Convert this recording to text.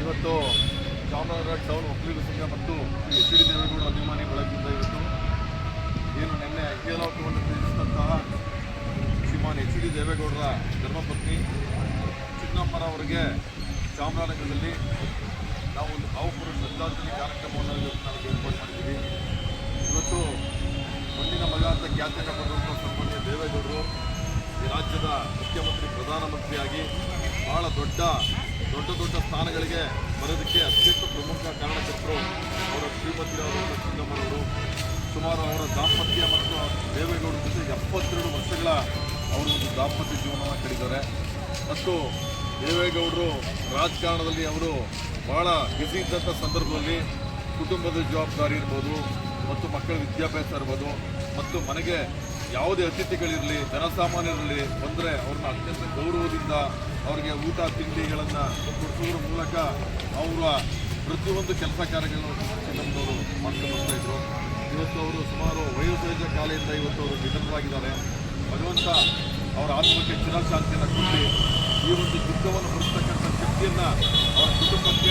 ಇವತ್ತು ಚಾಮರಾಜನಗರ ಟೌನ್ ಒಕ್ಕಲಿಗರ ಸಂಘ ಮತ್ತು ಎಚ್ ಡಿ ದೇವೇಗೌಡ ಅಭಿಮಾನಿ ಬಳಗದಿಂದ ಇವತ್ತು ಏನು ನಿನ್ನೆ ಐಕ್ಯಲೋಕವನ್ನು ತ್ಯಜಿಸಿದಂತಹ ಶ್ರೀಮಾನ್ ಎಚ್ ಡಿ ದೇವೇಗೌಡರ ಧರ್ಮಪತ್ನಿ ಚಿನ್ನಮ್ಮರವರಿಗೆ ಚಾಮರಾಜನಗರದಲ್ಲಿ ನಾವು ಒಂದು ಭಾವಪೂರ್ವ ಶ್ರದ್ಧಾಂಜಲಿ ಕಾರ್ಯಕ್ರಮವನ್ನು ನಾವು ಏರ್ಪಾಡು ಮಾಡಿದ್ದೀವಿ. ಇವತ್ತು ಮುಂದಿನ ಮಗ ಅಂತ ಖ್ಯಾತಿಯನ್ನು ಪಡೆದಂಥ ಸನ್ಮಾನ್ಯ ದೇವೇಗೌಡರು ಈ ರಾಜ್ಯದ ಮುಖ್ಯಮಂತ್ರಿ ಪ್ರಧಾನಮಂತ್ರಿಯಾಗಿ ಬಹಳ ದೊಡ್ಡ ಸ್ಥಾನಗಳಿಗೆ ಬರೋದಕ್ಕೆ ಅತ್ಯಂತ ಪ್ರಮುಖ ಕಾರಣಕರ್ತರು ಅವರ ಶ್ರೀಮತಿಯಾದಂಥ ಚಿನ್ನಮ್ಮರವರು. ಸುಮಾರು ಅವರ ದಾಂಪತ್ಯ ಮತ್ತು ದೇವೇಗೌಡರ ಜೊತೆ 72 ವರ್ಷಗಳ ಅವರು ಒಂದು ದಾಂಪತ್ಯ ಜೀವನವನ್ನು ಕಳೆದಿದ್ದಾರೆ. ಮತ್ತು ದೇವೇಗೌಡರು ರಾಜಕಾರಣದಲ್ಲಿ ಅವರು ಬಹಳ ಬ್ಯುಸಿ ಇದ್ದಂಥ ಸಂದರ್ಭದಲ್ಲಿ ಕುಟುಂಬದ ಜವಾಬ್ದಾರಿ ಇರ್ಬೋದು, ಮತ್ತು ಮಕ್ಕಳ ವಿದ್ಯಾಭ್ಯಾಸ ಇರ್ಬೋದು, ಮತ್ತು ಮನೆಗೆ ಯಾವುದೇ ಅತಿಥಿಗಳಿರಲಿ, ಜನಸಾಮಾನ್ಯರಲ್ಲಿ ಬಂದರೆ ಅವ್ರನ್ನ ಅತ್ಯಂತ ಗೌರವದಿಂದ ಅವರಿಗೆ ಊಟ ತಿಂಡಿಗಳನ್ನು ಕೊಡಿಸೋದ್ರ ಮೂಲಕ ಅವರ ಪ್ರತಿಯೊಂದು ಕೆಲಸ ಕಾರ್ಯಗಳನ್ನು ಚಿನ್ನಮ್ಮನವರು ಮಾಡ್ಕೊಂಡು ಬರ್ತಾಯಿದ್ರು. ಇವತ್ತು ಅವರು ಸುಮಾರು ವಯೋಸಹಜ ಕಾಲೆಯಿಂದ ಇವತ್ತು ಅವರು ನಿಧನರಾಗಿದ್ದಾರೆ. ಭಗವಂತ ಅವರ ಆತ್ಮಕ್ಕೆ ಚಿರಶಾಂತಿಯನ್ನು ಕೊಟ್ಟು ಈ ಒಂದು ದುಃಖವನ್ನು ಹೊರತಕ್ಕಂಥ ಶಕ್ತಿಯನ್ನು ಅವರ ಕುಟುಂಬಕ್ಕೆ